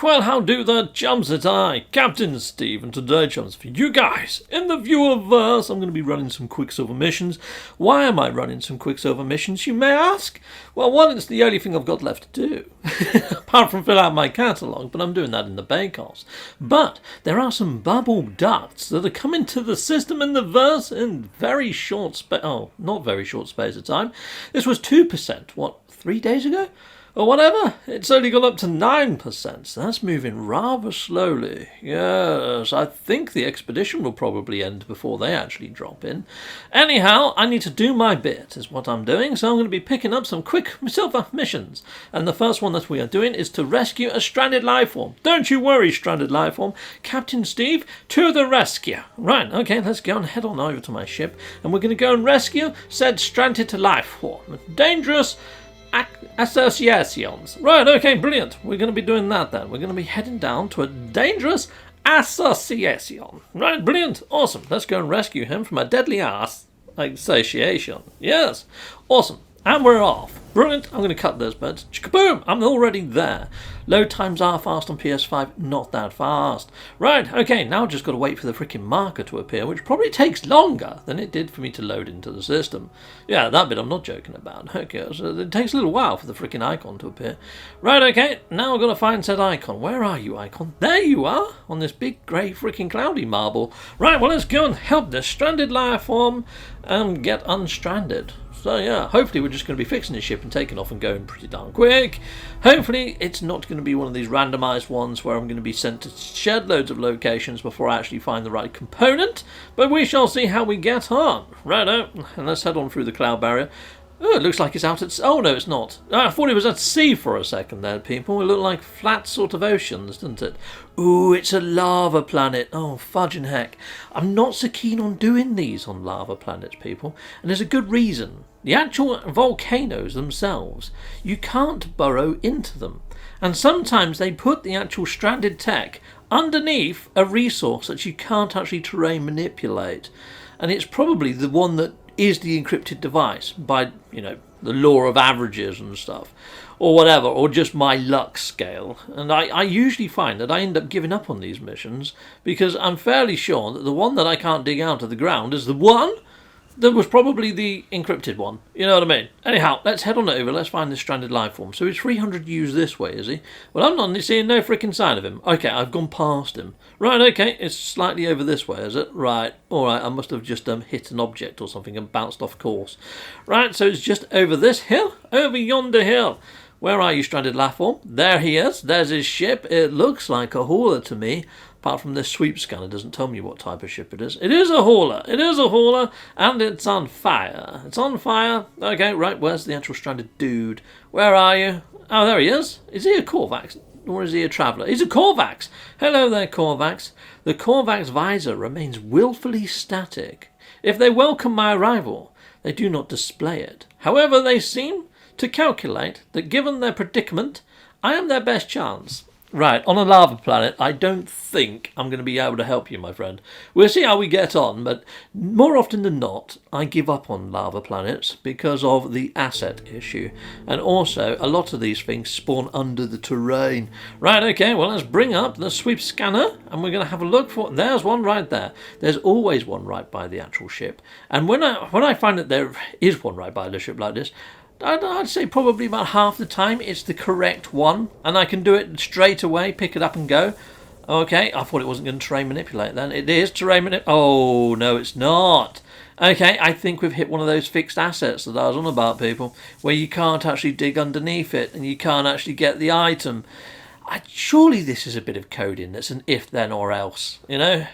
Well, how do the chums? It's I, Captain Steve, and today, chums, for you guys, in the viewerverse, I'm going to be running some Quicksilver missions. Why am I running some Quicksilver missions, you may ask? Well, one, it's the only thing I've got left to do, apart from fill out my catalogue, but I'm doing that in the bake-offs. But there are some bubble ducts that are coming to the system in the verse in very short not very short space of time. This was 2%, what, 3 days ago? Or whatever, it's only gone up to 9%, so that's moving rather slowly. Yes, I think the expedition will probably end before they actually drop in. Anyhow, I need to do my bit, is what I'm doing, so I'm going to be picking up some Quicksilver missions. And the first one that we are doing is to rescue a stranded lifeform. Don't you worry, stranded lifeform. Captain Steve, to the rescue. Right, okay, let's go and head on over to my ship, and we're going to go and rescue said stranded lifeform. Dangerous associations. Right, okay, brilliant. We're going to be doing that then. We're going to be heading down to a dangerous association. Right, brilliant. Awesome. Let's go and rescue him from a deadly ass association. Yes. Awesome. And we're off. Brilliant. I'm going to cut this, but kaboom! I'm already there. Load times are fast on PS5, not that fast. Right, okay, now I've just got to wait for the freaking marker to appear, which probably takes longer than it did for me to load into the system. Yeah, that bit I'm not joking about. Okay, so it takes a little while for the freaking icon to appear. Right, okay, now I've got to find said icon. Where are you, icon? There you are, on this big grey freaking cloudy marble. Right, well, let's go and help this stranded life form and get unstranded. So yeah, hopefully we're just going to be fixing his ship and taking off and going pretty darn quick. Hopefully it's not going to be one of these randomised ones where I'm going to be sent to shed loads of locations before I actually find the right component. But we shall see how we get on. Righto, and let's head on through the cloud barrier. Oh, it looks like it's out at... Oh, no, it's not. I thought it was at sea for a second there, people. It looked like flat sort of oceans, didn't it? Ooh, it's a lava planet. Oh, fudging heck. I'm not so keen on doing these on lava planets, people. And there's a good reason. The actual volcanoes themselves, you can't burrow into them. And sometimes they put the actual stranded tech underneath a resource that you can't actually terrain manipulate. And it's probably the one that is the encrypted device by, you know, the law of averages and stuff, or whatever, or just my luck scale. And I usually find that I end up giving up on these missions because I'm fairly sure that the one that I can't dig out of the ground is the one that was probably the encrypted one. You know what I mean? Anyhow, let's head on over. Let's find this stranded life form. So he's 300 U's this way, is he? Well, I'm not seeing no freaking sign of him. Okay, I've gone past him. Right, okay, it's slightly over this way, is it? Right, alright, I must have just hit an object or something and bounced off course. Right, so it's just over this hill, over yonder hill. Where are you, stranded life form? There he is. There's his ship. It looks like a hauler to me. Apart from this sweep scanner doesn't tell me what type of ship it is. It is a hauler. It is a hauler, and it's on fire. It's on fire. Okay, right, where's the actual stranded dude? Where are you? Oh, there he is. Is he a Korvax? Or is he a traveller? He's a Korvax. Hello there, Korvax. The Korvax visor remains willfully static. If they welcome my arrival, they do not display it. However, they seem to calculate that given their predicament, I am their best chance. Right, on a lava planet, I don't think I'm going to be able to help you, my friend. We'll see how we get on, but more often than not, I give up on lava planets because of the asset issue. And also, a lot of these things spawn under the terrain. Right, okay, well, let's bring up the sweep scanner, and we're going to have a look for... There's one right there. There's always one right by the actual ship. And when I find that there is one right by the ship like this, I'd say probably about half the time it's the correct one, and I can do it straight away, pick it up and go. Okay, I thought it wasn't going to terrain manipulate then. It is terrain manipulate. Oh, no, it's not. Okay, I think we've hit one of those fixed assets that I was on about, people, where you can't actually dig underneath it and you can't actually get the item. Surely this is a bit of coding that's an if, then, or else, you know?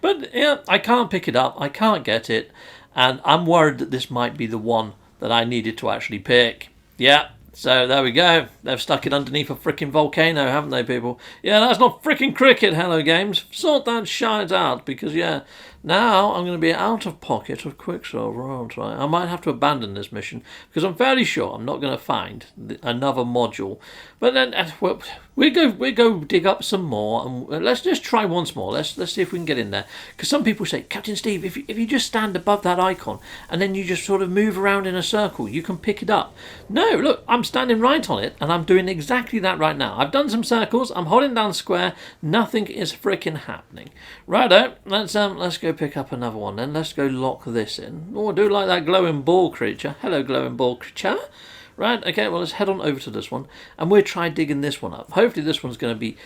But, yeah, I can't pick it up, I can't get it, and I'm worried that this might be the one that I needed to actually pick. Yeah, so there we go. They've stuck it underneath a freaking volcano, haven't they, people? Yeah, that's not freaking cricket, hello games. Sort that shite out, because, yeah, now I'm going to be out of pocket of Quicksilver, aren't I? I might have to abandon this mission, because I'm fairly sure I'm not going to find another module. But then, well, We go dig up some more, and let's just try once more. Let's see if we can get in there. Because some people say, Captain Steve, if you just stand above that icon and then you just sort of move around in a circle, you can pick it up. No, look, I'm standing right on it, and I'm doing exactly that right now. I've done some circles. I'm holding down square. Nothing is freaking happening. Righto, let's go pick up another one. Then let's go lock this in. Oh, I do like that glowing ball creature. Hello, glowing ball creature. Right, okay, well, let's head on over to this one, and we'll try digging this one up. Hopefully this one's going to be,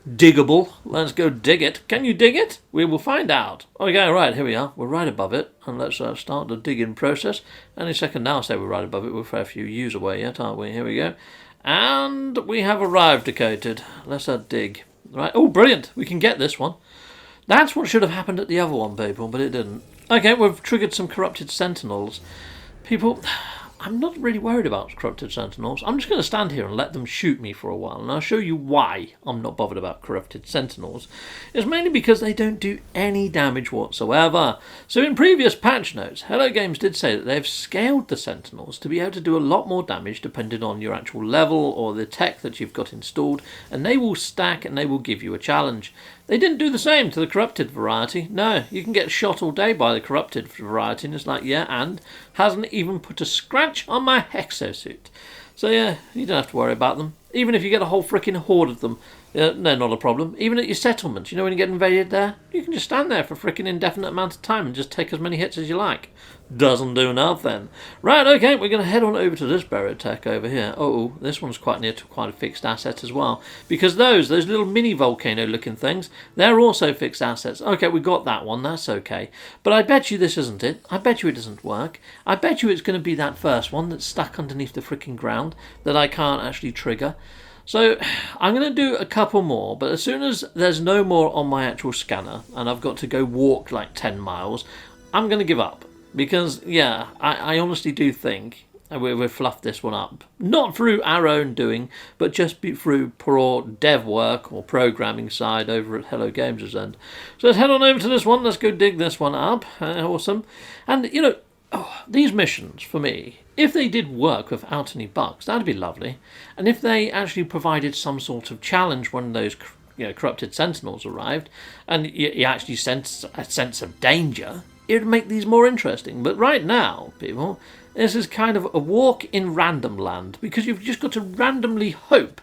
diggable. Let's go dig it. Can you dig it? We will find out. Okay, right, here we are. We're right above it, and let's start the digging process. Any second now, say we're right above it. We'll throw a few U's away yet, aren't we? Here we go. And we have arrived, Decoded. Let's dig. Right, oh, brilliant. We can get this one. That's what should have happened at the other one, people, but it didn't. Okay, we've triggered some corrupted sentinels. People... I'm not really worried about corrupted sentinels. I'm just going to stand here and let them shoot me for a while, and I'll show you why I'm not bothered about corrupted sentinels. It's mainly because they don't do any damage whatsoever. So in previous patch notes, Hello Games did say that they've scaled the sentinels to be able to do a lot more damage depending on your actual level or the tech that you've got installed, and they will stack and they will give you a challenge. They didn't do the same to the corrupted variety. No, you can get shot all day by the corrupted variety, and it's like, yeah, and hasn't even put a scratch on my exosuit. So yeah, you don't have to worry about them. Even if you get a whole freaking horde of them, they're not a problem. Even at your settlement, when you get invaded there, you can just stand there for a freaking indefinite amount of time and just take as many hits as you like. Doesn't do nothing. Right, okay, we're going to head on over to this buried tech over here. Oh, this one's quite near to quite a fixed asset as well. Because those little mini volcano looking things, they're also fixed assets. Okay, we got that one, that's okay. But I bet you this isn't it. I bet you it doesn't work. I bet you it's going to be that first one that's stuck underneath the freaking ground that I can't actually trigger. So I'm going to do a couple more, but as soon as there's no more on my actual scanner and I've got to go walk like 10 miles, I'm going to give up. Because, yeah, I honestly do think we've fluffed this one up. Not through our own doing, but just through poor dev work or programming side over at Hello Games' end. So let's head on over to this one. Let's go dig this one up. Awesome. And, these missions, for me, if they did work without any bugs, that'd be lovely. And if they actually provided some sort of challenge when those corrupted sentinels arrived, and you actually sense a sense of danger, it would make these more interesting. But right now, people, this is kind of a walk in random land, because you've just got to randomly hope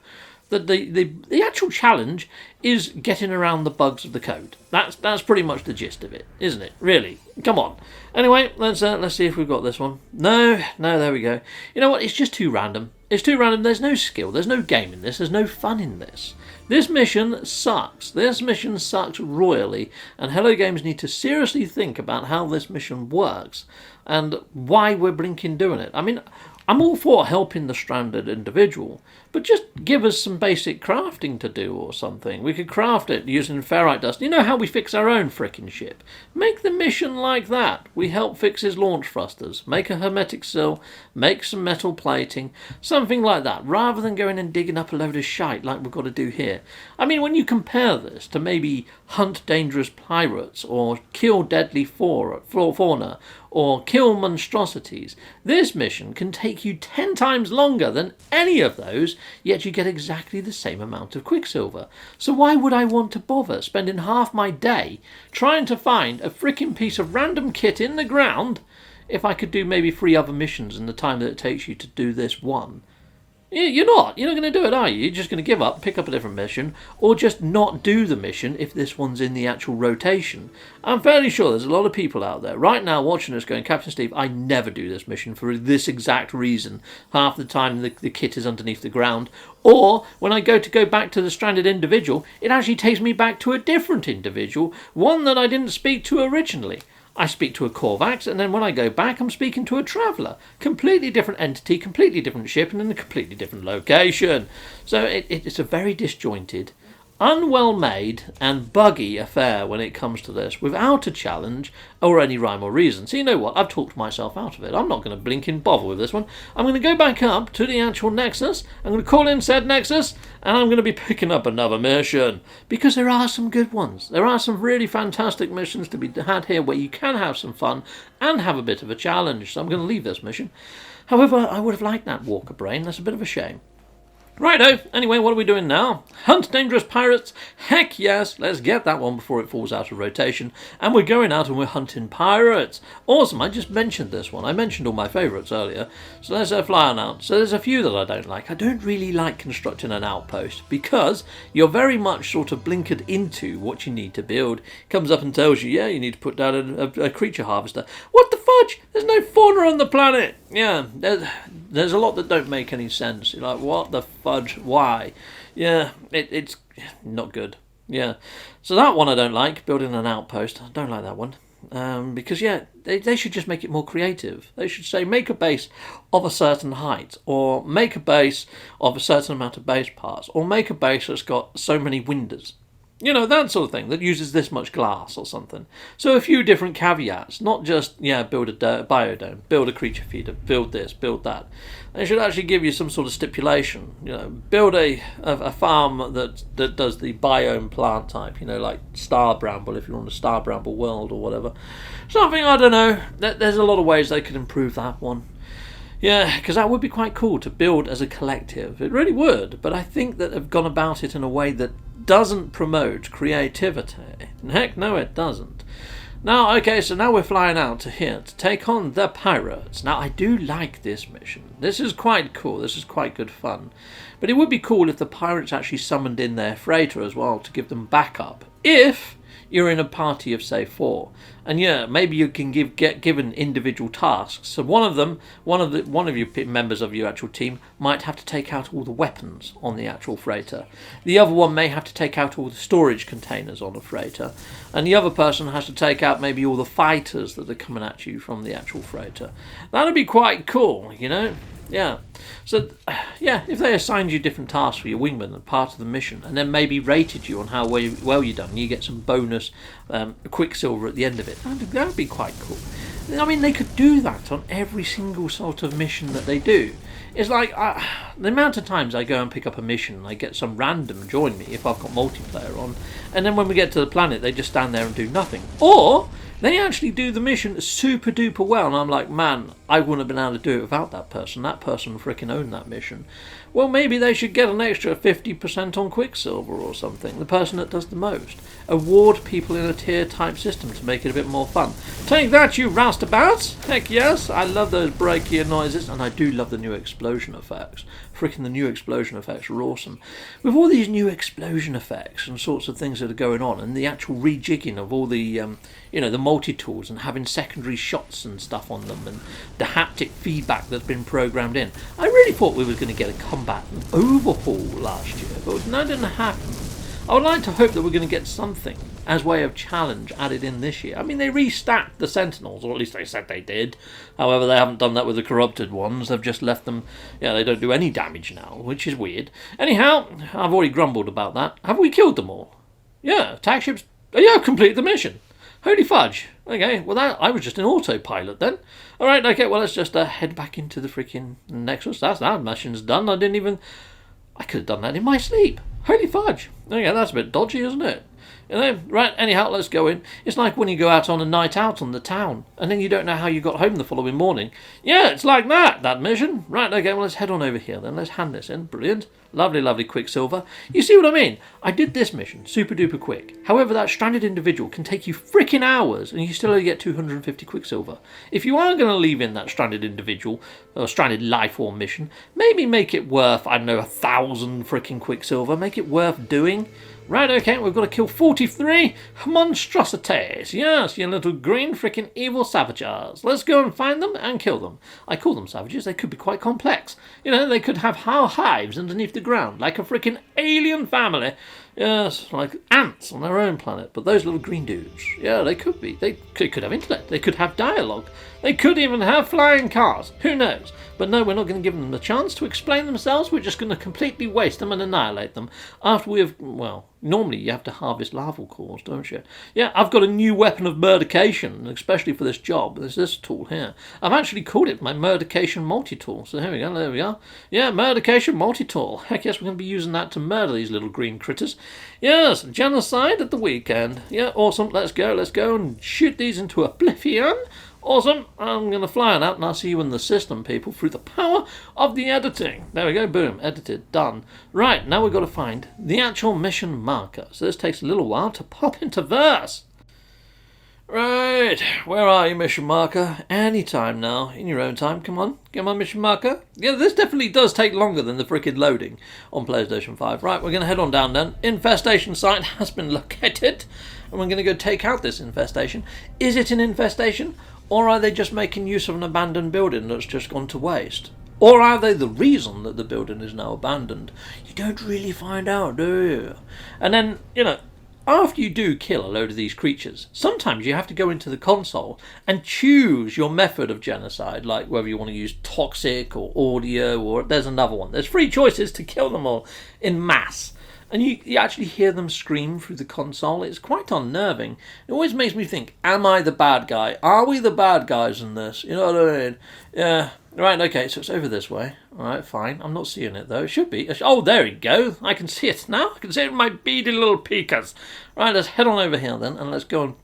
that the actual challenge is getting around the bugs of the code. That's pretty much the gist of it, isn't it? Really? Come on. Anyway, let's see if we've got this one. No, there we go. You know what? It's just too random. It's too random. There's no skill. There's no game in this. There's no fun in this. This mission sucks. This mission sucks royally, and Hello Games need to seriously think about how this mission works and why we're blinking doing it. I mean, I'm all for helping the stranded individual, but just give us some basic crafting to do or something. We could craft it using ferrite dust. You know how we fix our own frickin' ship? Make the mission like that. We help fix his launch thrusters, make a hermetic sill, make some metal plating, something like that, rather than going and digging up a load of shite like we've got to do here. I mean, when you compare this to maybe hunt dangerous pirates or kill deadly fauna or kill monstrosities, this mission can take you 10 times longer than any of those, yet you get exactly the same amount of Quicksilver. So why would I want to bother spending half my day trying to find a frickin' piece of random kit in the ground if I could do maybe 3 other missions in the time that it takes you to do this one? You're not going to do it, are you? You're just going to give up, pick up a different mission, or just not do the mission if this one's in the actual rotation. I'm fairly sure there's a lot of people out there right now watching us going, Captain Steve, I never do this mission for this exact reason. Half the time the kit is underneath the ground. Or, when I go back to the stranded individual, it actually takes me back to a different individual, one that I didn't speak to originally. I speak to a Korvax, and then when I go back, I'm speaking to a traveller. Completely different entity, completely different ship, and in a completely different location. So it's a very disjointed, unwell made, and buggy affair when it comes to this, without a challenge or any rhyme or reason. So you know what? I've talked myself out of it. I'm not going to blinking bother with this one. I'm going to go back up to the actual Nexus. I'm going to call in said Nexus, and I'm going to be picking up another mission. Because there are some good ones. There are some really fantastic missions to be had here where you can have some fun and have a bit of a challenge. So I'm going to leave this mission. However, I would have liked that Walker Brain. That's a bit of a shame. Righto, anyway, what are we doing now? Hunt dangerous pirates? Heck yes, let's get that one before it falls out of rotation. And we're going out and we're hunting pirates. Awesome, I just mentioned this one. I mentioned all my favourites earlier. So let's fly on out. So there's a few that I don't like. I don't really like constructing an outpost because you're very much sort of blinkered into what you need to build. It comes up and tells you, yeah, you need to put down a creature harvester. What the fudge? There's no fauna on the planet. Yeah, there's a lot that don't make any sense. You're like, what the fudge? Why? Yeah, it's not good. Yeah, so that one I don't like, building an outpost. I don't like that one. Because, yeah, they should just make it more creative. They should say, make a base of a certain height, or make a base of a certain amount of base parts, or make a base that's got so many windows. You know, that sort of thing, that uses this much glass or something. So a few different caveats, not just, yeah, build a biodome, build a creature feeder, build this, build that. They should actually give you some sort of stipulation. You know, build a farm that does the biome plant type, you know, like star bramble, if you're on a star bramble world or whatever. Something, I don't know, there's a lot of ways they could improve that one. Yeah, because that would be quite cool to build as a collective. It really would, but I think that they've gone about it in a way that doesn't promote creativity. Heck no, it doesn't. Now, okay, so now we're flying out to here to take on the pirates. Now, I do like this mission. This is quite cool. This is quite good fun. But it would be cool if the pirates actually summoned in their freighter as well to give them backup. If you're in a party of, say, 4. And yeah, maybe you can get given individual tasks. So one of your members of your actual team might have to take out all the weapons on the actual freighter. The other one may have to take out all the storage containers on the freighter. And the other person has to take out maybe all the fighters that are coming at you from the actual freighter. That'd be quite cool, you know? Yeah. So, yeah, if they assigned you different tasks for your wingman and part of the mission, and then maybe rated you on how well you've done, you get some bonus Quicksilver at the end of it, that'd be quite cool. I mean, they could do that on every single sort of mission that they do. It's like, the amount of times I go and pick up a mission and I get some random join me if I've got multiplayer on, and then when we get to the planet, they just stand there and do nothing. Or they actually do the mission super duper well, and I'm like, man, I wouldn't have been able to do it without that person. That person freaking owned that mission. Well, maybe they should get an extra 50% on Quicksilver or something. The person that does the most. Award people in a tier type system to make it a bit more fun. Take that, you roustabouts! Heck yes, I love those brachial noises, and I do love the new explosion effects. Freaking the new explosion effects are awesome. With all these new explosion effects and sorts of things that are going on, and the actual rejigging of all the, the multi-tools and having secondary shots and stuff on them, and the haptic feedback that's been programmed in, I really thought we were going to get a combat overhaul last year, but that didn't happen. I would like to hope that we're going to get something as way of challenge added in this year. I mean, they restacked the Sentinels, or at least they said they did. However, they haven't done that with the corrupted ones. They've just left them, they don't do any damage now, which is weird. Anyhow, I've already grumbled about that. Have we killed them all? Yeah, attack ships. Yeah, completed the mission. Holy fudge. Okay, well, I was just an autopilot then. Alright, okay, well, let's just head back into the freaking Nexus. That mission's done. I could have done that in my sleep. Holy fudge. Okay, that's a bit dodgy, isn't it? Right, anyhow, let's go in. It's like when you go out on a night out on the town, and then you don't know how you got home the following morning. Yeah, it's like that mission. Right, okay, well, let's head on over here then. Let's hand this in. Brilliant. Lovely, lovely Quicksilver. You see what I mean? I did this mission super duper quick. However, that stranded individual can take you freaking hours, and you still only get 250 Quicksilver. If you are going to leave in that stranded individual, or stranded life form mission, maybe make it worth, 1,000 freaking Quicksilver. Make it worth doing. Right, okay, we've got to kill 43 monstrosities. Yes, you little green freaking evil savages. Let's go and find them and kill them. I call them savages. They could be quite complex. They could have hives underneath the ground, like a freaking alien family. Yes, like ants on their own planet. But those little green dudes, yeah, they could be. They could have intellect. They could have dialogue. They could even have flying cars. Who knows? But no, we're not going to give them the chance to explain themselves. We're just going to completely waste them and annihilate them after we have, normally you have to harvest larval cores, don't you? Yeah, I've got a new weapon of murdication, especially for this job. There's this tool here. I've actually called it my murdication multi-tool. So here we go, there we are. Yeah, murdication multi-tool. Heck yes, we're going to be using that to murder these little green critters. Yes, genocide at the weekend. Yeah, awesome. Let's go and shoot these into oblivion. Awesome. I'm going to fly on out and I'll see you in the system, people, through the power of the editing. There we go. Boom. Edited. Done. Right. Now we've got to find the actual mission marker. So this takes a little while to pop into verse. Right. Where are you, mission marker? Anytime now. In your own time. Come on. Come on, mission marker. Yeah, this definitely does take longer than the frickin' loading on PlayStation 5. Right. We're going to head on down then. Infestation site has been located. And we're going to go take out this infestation. Is it an infestation? Or are they just making use of an abandoned building that's just gone to waste? Or are they the reason that the building is now abandoned? You don't really find out, do you? And then, you know, after you do kill a load of these creatures, sometimes you have to go into the console and choose your method of genocide, like whether you want to use toxic or audio, or there's another one. There's 3 choices to kill them all in mass. And you actually hear them scream through the console. It's quite unnerving. It always makes me think, am I the bad guy? Are we the bad guys in this? You know what I mean? Yeah. Right, okay, so it's over this way. Alright, fine. I'm not seeing it, though. It should be. Oh, there we go. I can see it now. I can see it with my beady little peekers. Right, let's head on over here, then, and let's go and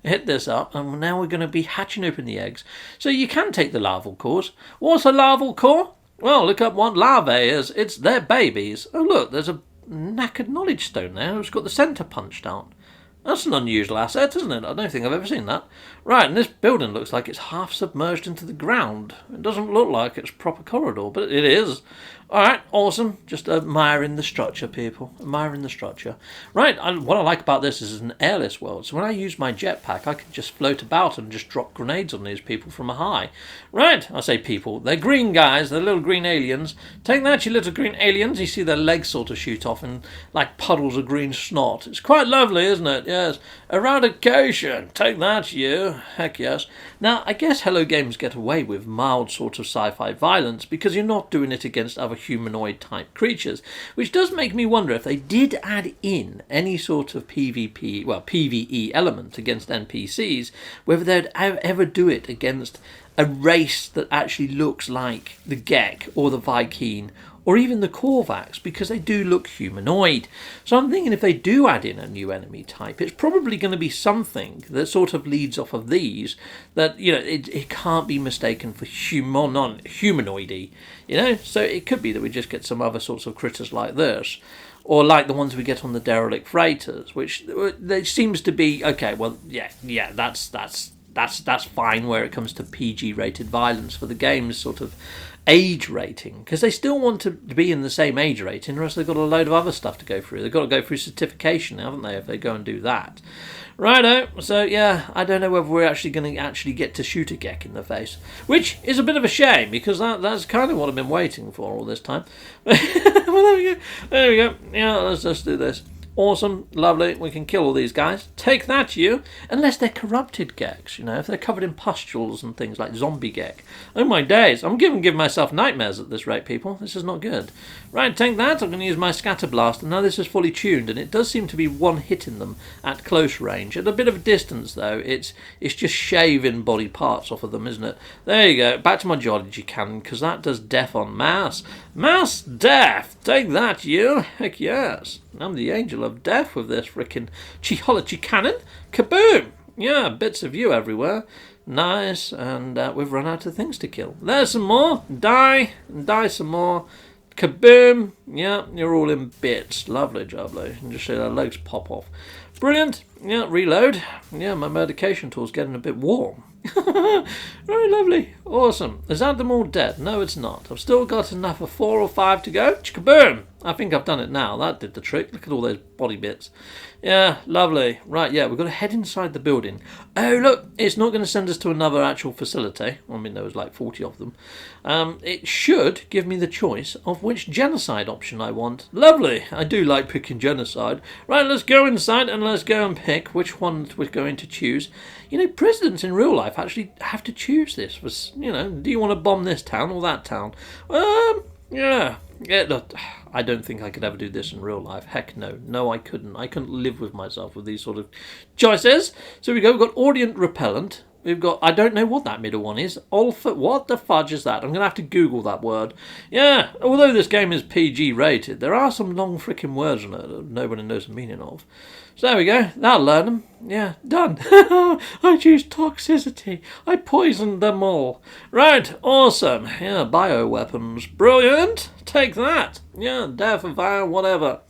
hit this up. And now we're going to be hatching open the eggs. So you can take the larval cores. What's a larval core? Well, look up what larvae is. It's their babies. Oh, look, there's a knackered knowledge stone there who's got the centre punched out. That's an unusual asset, isn't it? I don't think I've ever seen that. Right, and this building looks like it's half submerged into the ground. It doesn't look like it's a proper corridor, but it is. Alright, awesome. Just admiring the structure, people. Admiring the structure. Right, what I like about this is it's an airless world. So when I use my jetpack, I can just float about and just drop grenades on these people from a high. Right, I say people. They're green guys. They're little green aliens. Take that, you little green aliens. You see their legs sort of shoot off in like puddles of green snot. It's quite lovely, isn't it? Yes. Eradication. Take that, you. Heck yes. Now, I guess Hello Games get away with mild sort of sci-fi violence because you're not doing it against other humanoid type creatures, which does make me wonder if they did add in any sort of PvP, well, PvE element against NPCs, whether they'd ever do it against a race that actually looks like the Gek or the Vy'keen or even the Korvax, because they do look humanoid. So I'm thinking if they do add in a new enemy type, it's probably going to be something that sort of leads off of these, that, you know, it can't be mistaken for humanoidy, you know? So it could be that we just get some other sorts of critters like this, or like the ones we get on the derelict freighters, which there seems to be, okay, well, yeah, that's fine where it comes to PG rated violence for the game's sort of age rating, because they still want to be in the same age rating, or else they've got a load of other stuff to go through. They've got to go through certification, haven't they, if they go and do that. Righto, so yeah, I don't know whether we're actually going to get to shoot a Gek in the face, which is a bit of a shame, because that's kind of what I've been waiting for all this time. Well, there we go, yeah, let's just do this. Awesome, lovely, we can kill all these guys. Take that, you! Unless they're corrupted Geks, you know, if they're covered in pustules and things like zombie Gek. Oh my days, I'm giving myself nightmares at this rate, people. This is not good. Right, take that, I'm going to use my scatter blast, and now this is fully tuned, and it does seem to be one hitting them at close range. At a bit of a distance, though, it's just shaving body parts off of them, isn't it? There you go, back to my geology cannon, because that does death on mass. Mass death! Take that, you! Heck yes. I'm the angel of death with this frickin' geology cannon. Kaboom! Yeah, bits of you everywhere. Nice, and we've run out of things to kill. There's some more. Die some more. Kaboom! Yeah, you're all in bits. Lovely, jubbly. And just see their legs pop off. Brilliant. Yeah, reload. Yeah, my medication tool's getting a bit warm. Very lovely. Awesome. Is that them all dead? No, it's not. I've still got enough of 4 or 5 to go. Kaboom! I think I've done it now. That did the trick. Look at all those body bits. Yeah, lovely. Right, yeah, we've got to head inside the building. Oh, look, it's not going to send us to another actual facility. I mean, there was like 40 of them. It should give me the choice of which genocide option I want. Lovely. I do like picking genocide. Right, let's go inside and let's go and pick which one we're going to choose. You know, presidents in real life actually have to choose this. You know, do you want to bomb this town or that town? Yeah, look, I don't think I could ever do this in real life. Heck no. No, I couldn't. I couldn't live with myself with these sort of choices. So we go. We've got Orient Repellent, We've got, I don't know what that middle one is. Olfert, what the fudge is that? I'm going to have to Google that word. Yeah, although this game is PG rated, there are some long freaking words in it that nobody knows the meaning of. So there we go, that'll learn them. Yeah, done. I choose toxicity. I poisoned them all. Right, awesome. Yeah, bioweapons. Brilliant. Take that. Yeah, death, fire, whatever.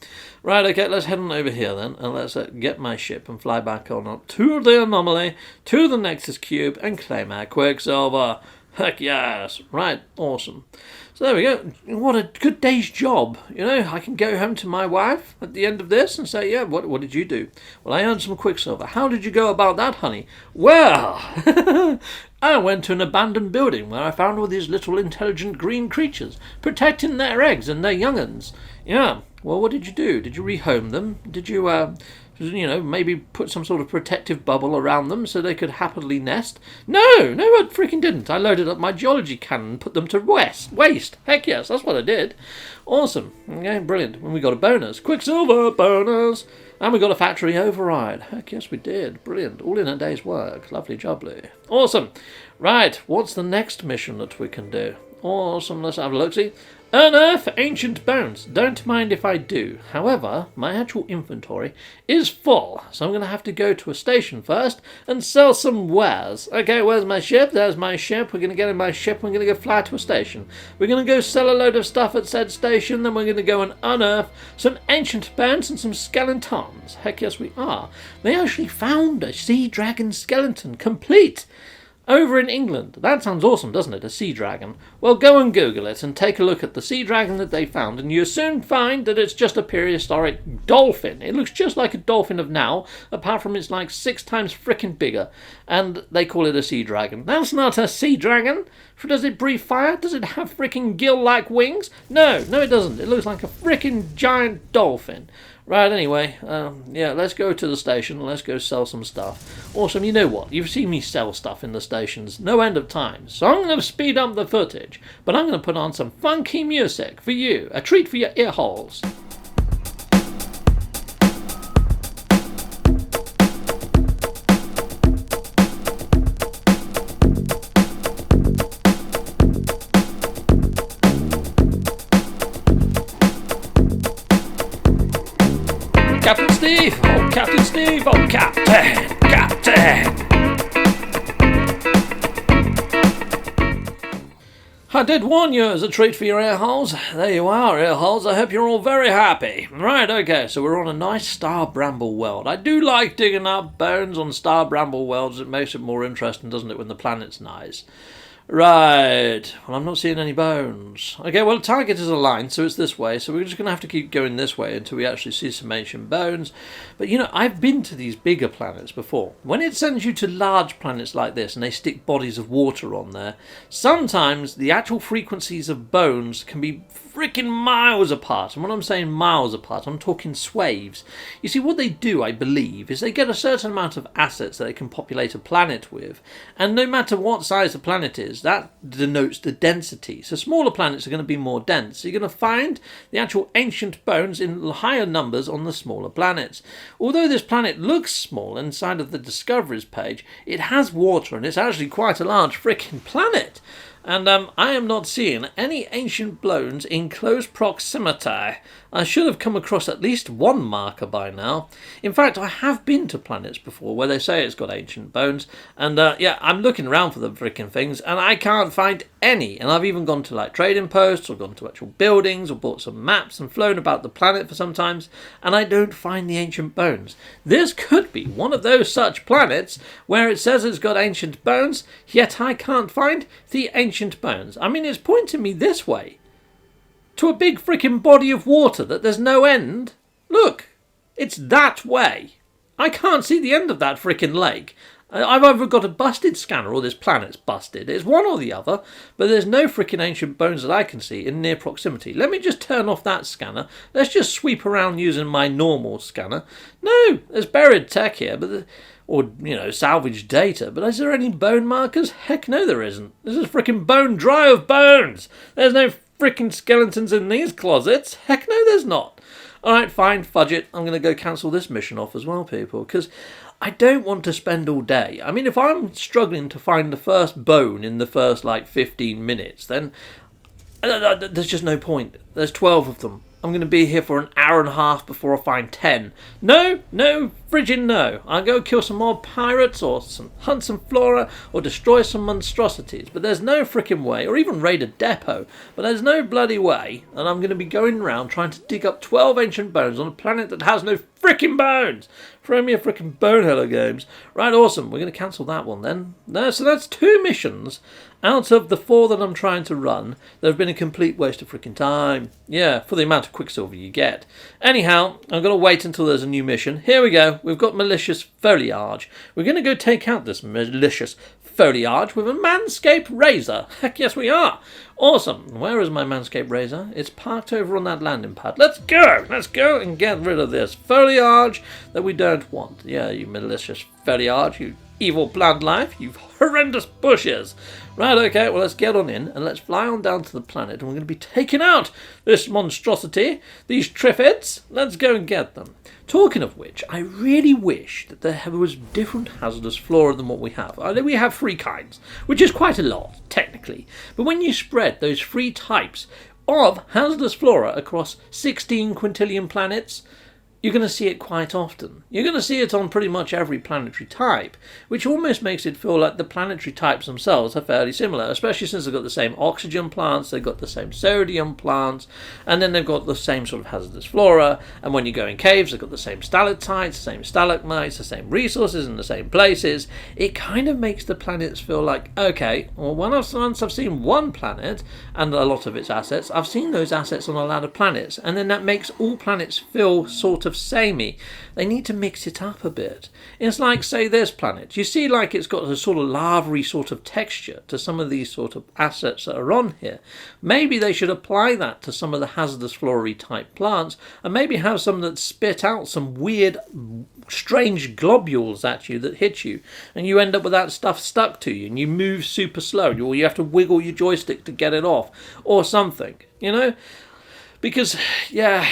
Right, okay, let's head on over here then, and let's get my ship and fly back on up to the anomaly, to the Nexus Cube, and claim our Quicksilver. Heck yes. Right, awesome. So there we go. What a good day's job. You know, I can go home to my wife at the end of this and say, yeah, what did you do? Well, I earned some Quicksilver. How did you go about that, honey? Well, I went to an abandoned building where I found all these little intelligent green creatures protecting their eggs and their young'uns. Yeah. Well, what did you do? Did you rehome them? Did you, maybe put some sort of protective bubble around them so they could happily nest? No, I freaking didn't. I loaded up my geology cannon and put them to waste. Heck yes, that's what I did. Awesome. Okay, brilliant. And we got a bonus. Quicksilver bonus. And we got a factory override. Heck yes, we did. Brilliant. All in a day's work. Lovely jubbly. Awesome. Right, what's the next mission that we can do? Awesome, let's have a look-see. Unearth ancient bones. Don't mind if I do. However, my actual inventory is full, so I'm going to have to go to a station first and sell some wares. Okay, where's my ship? There's my ship. We're going to get in my ship. We're going to go fly to a station. We're going to go sell a load of stuff at said station. Then we're going to go and unearth some ancient bones and some skeletons. Heck yes, we are. They actually found a sea dragon skeleton complete over in England. That sounds awesome, doesn't it? A sea dragon. Well, go and Google it and take a look at the sea dragon that they found, and you'll soon find that it's just a prehistoric dolphin. It looks just like a dolphin of now, apart from it's like 6 times frickin' bigger, and they call it a sea dragon. That's not a sea dragon. Does it breathe fire? Does it have frickin' gill-like wings? No, it doesn't. It looks like a frickin' giant dolphin. Right, anyway, let's go to the station. Let's go sell some stuff. Awesome, you know what? You've seen me sell stuff in the stations no end of times. So I'm going to speed up the footage. But I'm going to put on some funky music for you. A treat for your ear holes. Captain Steve! Oh, Captain Steve! Oh, Captain! I did warn you as a treat for your ear holes. There you are, ear holes. I hope you're all very happy. Right, okay, so we're on a nice star bramble world. I do like digging up bones on star bramble worlds. It makes it more interesting, doesn't it, when the planet's nice. Right, well, I'm not seeing any bones. Okay, well, the target is aligned, so it's this way, so we're just going to have to keep going this way until we actually see some ancient bones. But, you know, I've been to these bigger planets before. When it sends you to large planets like this and they stick bodies of water on there, sometimes the actual frequencies of bones can be freaking miles apart. And when I'm saying miles apart, I'm talking swaves. You see, what they do, I believe, is they get a certain amount of assets that they can populate a planet with, and no matter what size the planet is, that denotes the density. So smaller planets are going to be more dense. So you're going to find the actual ancient bones in higher numbers on the smaller planets. Although this planet looks small inside of the Discoveries page, it has water, and it's actually quite a large freaking planet. And I am not seeing any ancient bones in close proximity. I should have come across at least one marker by now. In fact, I have been to planets before where they say it's got ancient bones. And I'm looking around for the freaking things and I can't find any. And I've even gone to like trading posts or gone to actual buildings or bought some maps and flown about the planet for some times. And I don't find the ancient bones. This could be one of those such planets where it says it's got ancient bones, yet I can't find the ancient bones. I mean, it's pointing me this way. To a big freaking body of water that there's no end. Look, it's that way. I can't see the end of that freaking lake. I've either got a busted scanner or this planet's busted. It's one or the other, but there's no freaking ancient bones that I can see in near proximity. Let me just turn off that scanner. Let's just sweep around using my normal scanner. No, there's buried tech here, but salvaged data. But is there any bone markers? Heck no, there isn't. This is freaking bone dry of bones. There's no freaking skeletons in these closets. Heck no, there's not. Alright, fine, fudge it. I'm going to go cancel this mission off as well, people, because I don't want to spend all day. I mean, if I'm struggling to find the first bone in the first, 15 minutes, then there's just no point. There's 12 of them. I'm going to be here for an hour and a half before I find 10. No, friggin' no. I'll go kill some more pirates or hunt some flora or destroy some monstrosities. But there's no frickin' way, or even raid a depot. But there's no bloody way. And I'm going to be going around trying to dig up 12 ancient bones on a planet that has no frickin' bones. Throw me a frickin' bone, Hello Games. Right, awesome. We're going to cancel that one then. No, so that's 2 missions out of the 4 that I'm trying to run. They've been a complete waste of frickin' time. Yeah, for the amount of Quicksilver you get. Anyhow, I'm going to wait until there's a new mission. Here we go. We've got malicious foliage. We're going to go take out this malicious foliage with a manscaped razor. Heck yes, we are. Awesome. Where is my manscaped razor? It's parked over on that landing pad. Let's go. Let's go and get rid of this foliage that we don't want. Yeah, you malicious foliage, you evil plant life, you horrendous bushes. Right, okay, well, let's get on in and let's fly on down to the planet and we're going to be taking out this monstrosity, these triffids. Let's go and get them. Talking of which, I really wish that there was different hazardous flora than what we have. I know we have 3 kinds, which is quite a lot, technically. But when you spread those 3 types of hazardous flora across 16 quintillion planets, you're going to see it quite often. You're going to see it on pretty much every planetary type, which almost makes it feel like the planetary types themselves are fairly similar, especially since they've got the same oxygen plants, they've got the same sodium plants, and then they've got the same sort of hazardous flora, and when you go in caves, they've got the same stalactites, the same stalagmites, the same resources in the same places. It kind of makes the planets feel like, okay, well, once I've seen one planet and a lot of its assets, I've seen those assets on a lot of planets, and then that makes all planets feel sort of samey. They need to mix it up a bit. It's like, say, this planet. You see, like, it's got a sort of lavary sort of texture to some of these sort of assets that are on here. Maybe they should apply that to some of the hazardous flora type plants, and maybe have some that spit out some weird, strange globules at you that hit you, and you end up with that stuff stuck to you, and you move super slow, or you have to wiggle your joystick to get it off, or something, you know? Because, yeah,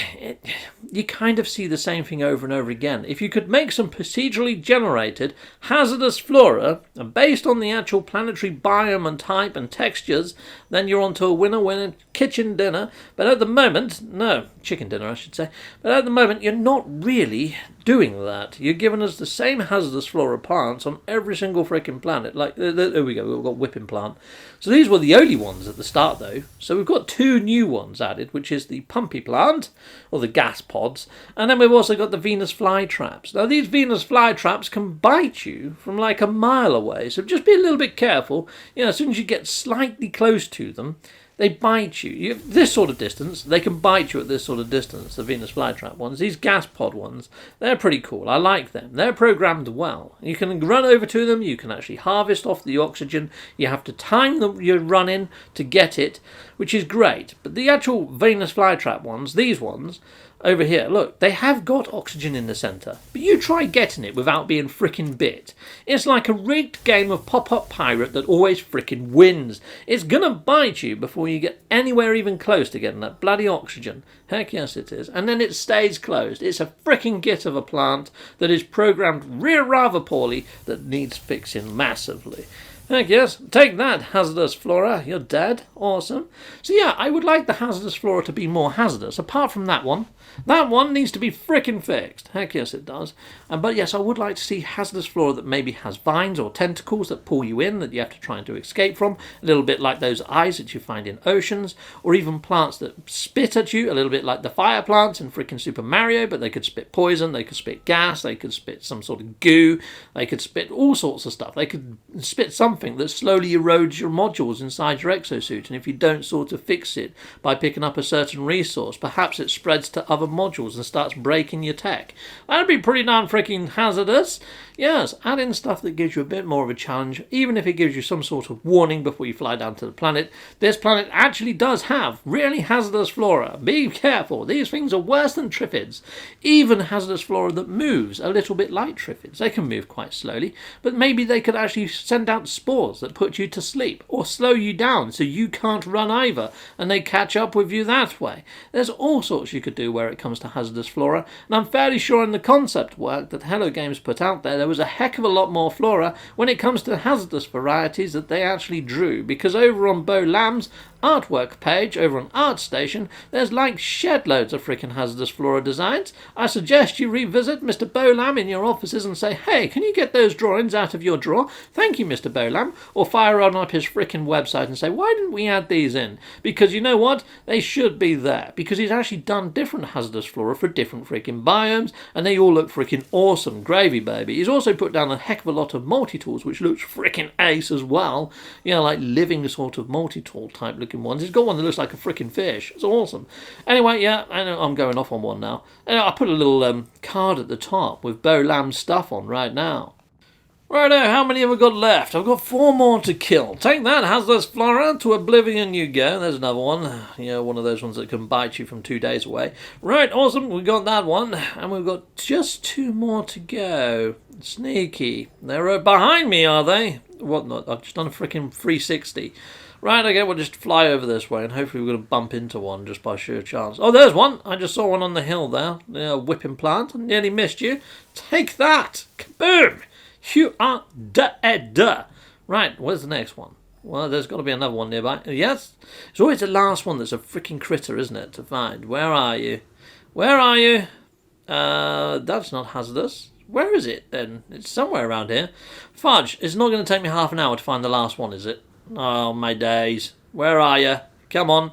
you kind of see the same thing over and over again. If you could make some procedurally generated hazardous flora based on the actual planetary biome and type and textures, then you're onto a winner-winner kitchen dinner. But at the moment, no, chicken dinner I should say, but at the moment you're not really doing that. You're giving us the same hazardous flora plants on every single freaking planet. Like, there we go, we've got whipping plant. So these were the only ones at the start though. So we've got 2 new ones added, which is the pumpy plant, or the gas pods, and then we've also got the Venus flytraps. Now these Venus flytraps can bite you from like a mile away, so just be a little bit careful. You know, as soon as you get slightly close to them, they bite you. This sort of distance, they can bite you at this sort of distance, the Venus flytrap ones. These gas pod ones, they're pretty cool. I like them. They're programmed well. You can run over to them. You can actually harvest off the oxygen. You have to time your run in to get it, which is great. But the actual Venus flytrap ones, these ones, over here, look, they have got oxygen in the centre, but you try getting it without being frickin' bit. It's like a rigged game of pop-up pirate that always frickin' wins. It's gonna bite you before you get anywhere even close to getting that bloody oxygen. Heck yes it is. And then it stays closed. It's a frickin' git of a plant that is programmed rather poorly, that needs fixing massively. Heck yes, take that, hazardous flora, you're dead. Awesome. So yeah, I would like the hazardous flora to be more hazardous, apart from that one. That one needs to be frickin' fixed. Heck yes it does. But yes, I would like to see hazardous flora that maybe has vines or tentacles that pull you in, that you have to try and to escape from, a little bit like those eyes that you find in oceans, or even plants that spit at you, a little bit like the fire plants in frickin' Super Mario, but they could spit poison, they could spit gas, they could spit some sort of goo, they could spit all sorts of stuff. They could spit something that slowly erodes your modules inside your exosuit, and if you don't sort of fix it by picking up a certain resource, perhaps it spreads to other modules and starts breaking your tech. That'd be pretty darn freaking hazardous. Yes, add in stuff that gives you a bit more of a challenge, even if it gives you some sort of warning before you fly down to the planet. This planet actually does have really hazardous flora. Be careful, these things are worse than triffids. Even hazardous flora that moves a little bit like triffids. They can move quite slowly, but maybe they could actually send out spores spores that put you to sleep or slow you down so you can't run either, and they catch up with you that way. There's all sorts you could do where it comes to hazardous flora, and I'm fairly sure in the concept work that Hello Games put out there was a heck of a lot more flora when it comes to hazardous varieties that they actually drew, because over on Bo Lamb's artwork page over on ArtStation, there's like shed loads of freaking hazardous flora designs. I suggest you revisit Mr. Bolam in your offices and say, hey, can you get those drawings out of your drawer? Thank you, Mr. Bolam. Or fire on up his freaking website and say, why didn't we add these in? Because you know what? They should be there. Because he's actually done different hazardous flora for different freaking biomes, and they all look freaking awesome. Gravy, baby. He's also put down a heck of a lot of multi-tools, which looks freaking ace as well. You know, like living sort of multi-tool type looking ones. He's got one that looks like a freaking fish. It's awesome. Anyway, yeah, I know I'm going off on one now. I put a little card at the top with Bo Lamb's stuff on right now. Righto, how many have I got left? I've got 4 more to kill. Take that, hazardous flora, to oblivion you go. There's another one. You know, one of those ones that can bite you from 2 days away. Right, awesome, we got that one. And we've got just 2 more to go. Sneaky. They're behind me, are they? What not? I've just done a freaking 360. Right, okay, we'll just fly over this way, and hopefully we're going to bump into one just by sheer chance. Oh, there's one! I just saw one on the hill there. Whipping plant. I nearly missed you. Take that! Kaboom! You are dead. Right, where's the next one? Well, there's got to be another one nearby. Yes? It's always the last one that's a freaking critter, isn't it, to find? Where are you? Where are you? That's not hazardous. Where is it, then? It's somewhere around here. Fudge, it's not going to take me half an hour to find the last one, is it? Oh, my days. Where are you? Come on.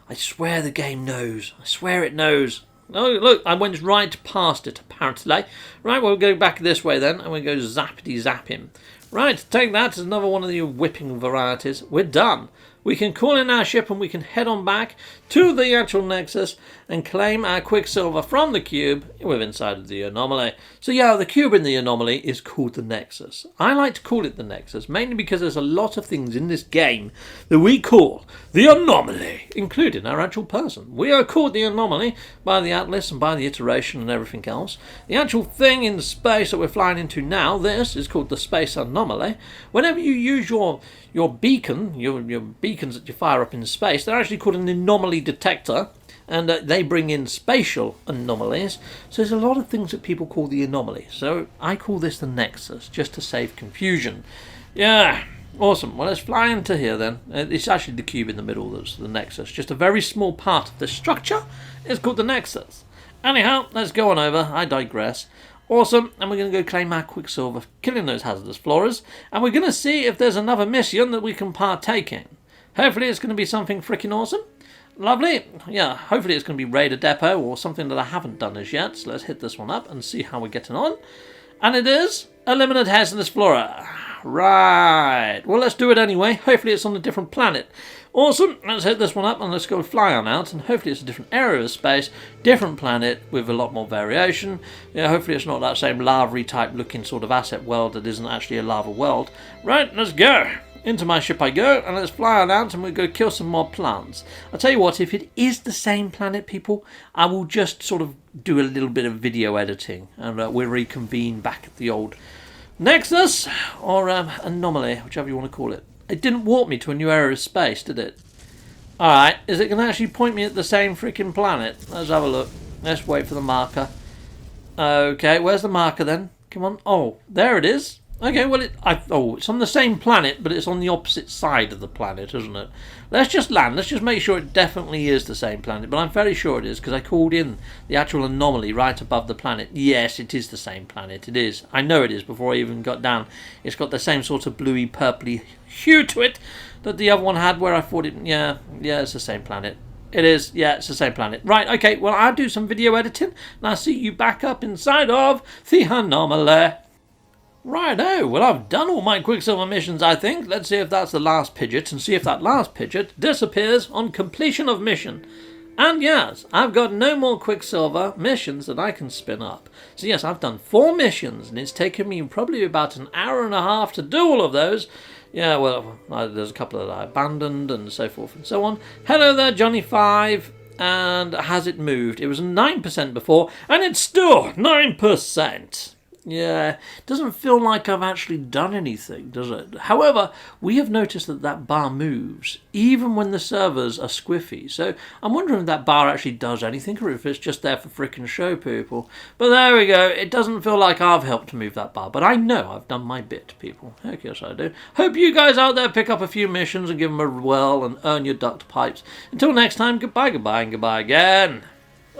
I swear the game knows. I swear it knows. Oh, look, I went right past it, apparently. Right, we'll go back this way then, and we'll go zappity zap him. Right, take that as another one of the whipping varieties. We're done. We can call in our ship and we can head on back to the actual Nexus and claim our Quicksilver from the cube within inside of the anomaly. So yeah, the cube in the anomaly is called the Nexus. I like to call it the Nexus, mainly because there's a lot of things in this game that we call the anomaly, including our actual person. We are called the anomaly by the Atlas and by the iteration and everything else. The actual thing in space that we're flying into now, this is called the space anomaly. Whenever you use your beacon, your beacons that you fire up in space, they're actually called an anomaly detector, and they bring in spatial anomalies. So there's a lot of things that people call the anomaly. So I call this the Nexus, just to save confusion. Yeah, awesome. Well, let's fly into here then. It's actually the cube in the middle that's the Nexus. Just a very small part of the structure is called the Nexus. Anyhow, let's go on over. I digress. Awesome, and we're going to go claim our Quicksilver, killing those hazardous floras, and we're going to see if there's another mission that we can partake in. Hopefully it's going to be something freaking awesome. Lovely. Yeah, hopefully it's going to be Raid a Depot or something that I haven't done as yet, so let's hit this one up and see how we're getting on. And it is Eliminate Hazardous Flora. Right, well let's do it anyway. Hopefully it's on a different planet. Awesome, let's hit this one up and let's go fly on out, and hopefully it's a different area of space, different planet with a lot more variation. Yeah, hopefully it's not that same lava-y type looking sort of asset world that isn't actually a lava world. Right, let's go. Into my ship I go, and let's fly on out and we'll go kill some more plants. I'll tell you what, if it is the same planet, people, I will just sort of do a little bit of video editing, and we'll reconvene back at the old Nexus, or anomaly, whichever you want to call it. It didn't warp me to a new area of space, did it? Alright, is it going to actually point me at the same freaking planet? Let's have a look. Let's wait for the marker. Okay, where's the marker then? Come on. Oh, there it is. Okay, well, it's on the same planet, but it's on the opposite side of the planet, isn't it? Let's just land. Let's just make sure it definitely is the same planet. But I'm fairly sure it is, because I called in the actual anomaly right above the planet. Yes, it is the same planet. It is. I know it is before I even got down. It's got the same sort of bluey, purpley hue to it that the other one had, where I thought it... Yeah, it's the same planet. It is. Yeah, it's the same planet. Right, okay, well, I'll do some video editing, and I'll see you back up inside of the anomaly. Righto, well I've done all my Quicksilver missions I think. Let's see if that's the last Pidgeot and see if that last Pidgeot disappears on completion of mission. And yes, I've got no more Quicksilver missions that I can spin up. So yes, I've done 4 missions and it's taken me probably about an hour and a half to do all of those. Yeah, well, there's a couple that I abandoned and so forth and so on. Hello there, Johnny5. And has it moved? It was 9% before and it's still 9%. Yeah, it doesn't feel like I've actually done anything, does it? However, we have noticed that that bar moves, even when the servers are squiffy. So I'm wondering if that bar actually does anything, or if it's just there for frickin' show, people. But there we go. It doesn't feel like I've helped to move that bar, but I know I've done my bit, people. Heck yes, I do. Hope you guys out there pick up a few missions and give them a whirl and earn your duct pipes. Until next time, goodbye, goodbye, and goodbye again.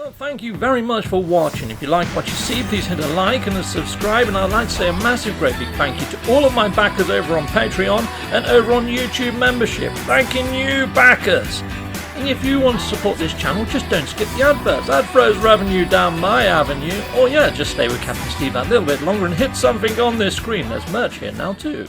Well, thank you very much for watching. If you like what you see, please hit a like and a subscribe. And I'd like to say a massive, great big thank you to all of my backers over on Patreon and over on YouTube membership. Thanking you, backers. And if you want to support this channel, just don't skip the adverts. That throws revenue down my avenue. Or yeah, just stay with Captain Steve that little bit longer and hit something on this screen. There's merch here now too.